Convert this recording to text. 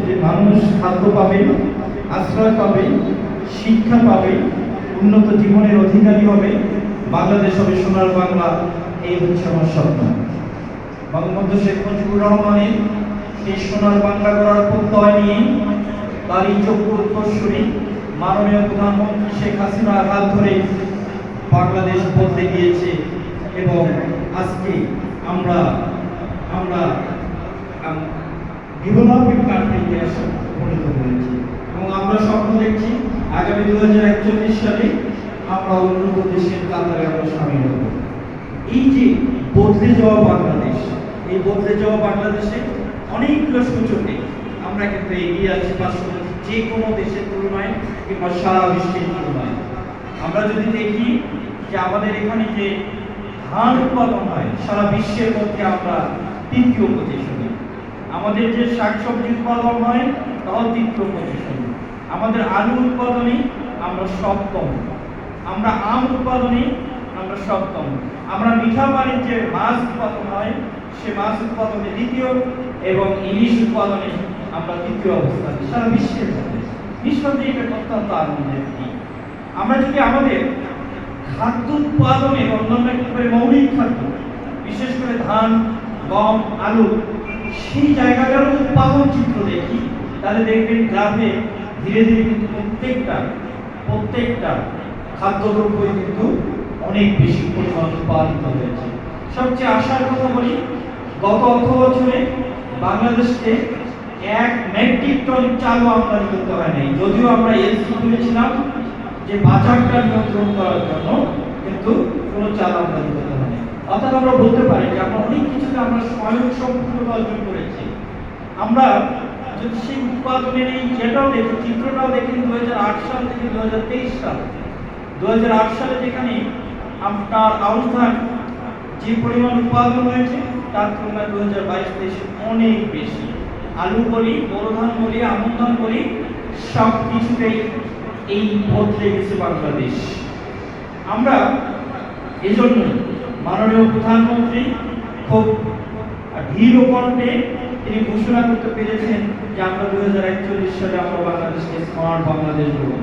যে মানুষ খাদ্য পাবে, আশ্রয় পাবে, শিক্ষা পাবে, উন্নত জীবনের অধিকারী হবে, বাংলাদেশ হবে সোনার বাংলা। এই হচ্ছে আমার স্বপ্ন। বঙ্গবন্ধু শেখ মুজিবুর রহমানের এই সোনার বাংলা গড়ার প্রত্যয় নিয়ে তারই যোগ্য উত্তরসূরি মাননীয় প্রধানমন্ত্রী শেখ হাসিনার হাত ধরে বাংলাদেশ বদলে গিয়েছে এবং আজকে আমরা আমরা ডেভেলপিং কান্ট্রিতে এসে পরিণত হয়েছি এবং আমরা স্বপ্ন দেখছি আগামী 2041 সালে আমরা উন্নত দেশের কাতারে আমরা সামিল হব। এই যে বদলে যাওয়া বাংলাদেশ, এই বদলে যাওয়া বাংলাদেশে অনেকগুলো সূচকে আমরা কিন্তু এগিয়ে আছি পার্শ্ববর্তী যে কোনো দেশের তুলনায় কিংবা সারা বিশ্বের তুলনায়। আমরা যদি দেখি যে আমাদের এখানে যে ধান উৎপাদন হয় সারা বিশ্বের মধ্যে আমরা তৃতীয় পজিশনে, আমাদের যে শাকসবজি উৎপাদন হয় তাও তৃতীয় পজিশনে, আমাদের আলু উৎপাদনে আমরা সপ্তম, আমরা আম উৎপাদনে আমরা সপ্তম, আমরা মিঠা পানির যে মাছ উৎপাদন হয় সে মাছ উৎপাদনে দ্বিতীয় এবং ইলিশ উৎপাদনে আমরা তৃতীয় অবস্থানে সারা বিশ্বের মধ্যে। নিঃসন্দেহে এটা অত্যন্ত আনন্দের দিক। আমরা যদি আমাদের খাদ্য উৎপাদনে অন্যান্য একেবারে মৌলিক খাদ্য, বিশেষ করে ধান, গম, আলু, সেই জায়গাটার উৎপাদন চিত্র দেখি, তাহলে দেখবেন গ্রামে ধীরে ধীরে কিন্তু প্রত্যেকটা খাদ্যদ্রব্যই কিন্তু অনেক বেশি পরিমাণ উৎপাদিত হয়েছে। সবচেয়ে আশার কথা বলি, গত অর্থ বছরে বাংলাদেশকে 1 মেট্রিক টন চালও আমদানি করতে হয় নাই, যদিও আমরা এলসি করেছিলাম যে বাজারটা নিয়ন্ত্রণ করার জন্য, কিন্তু কোনো চাল আমদানি করতে হয় নাই। অর্থাৎ আমরা বলতে পারি যে আমরা অনেক কিছুতে আমরা স্বয়ংসম্পূর্ণতা অর্জন করেছি। আমরা যদি সেই উৎপাদনের এই যেটাও দেখি, চিত্রটাও দেখি 2008 সাল থেকে 2023 সাল, 2008 সালে যেখানে আপনার আউশ ধান যে পরিমাণ উৎপাদন হয়েছে তার তুলনায় 2022-23 অনেক বেশি। আলু বলি, বোরো ধান বলি, আমন ধান বলি, সব কিছুতেই এই বদলে গেছে বাংলাদেশ। আমরা এজন্য মাননীয় প্রধানমন্ত্রী খুব দৃঢ় কণ্ঠে তিনি ঘোষণা করতে পেরেছেন যে আমরা 2041 সালে আমরা বাংলাদেশকে স্মার্ট বাংলাদেশ বলব।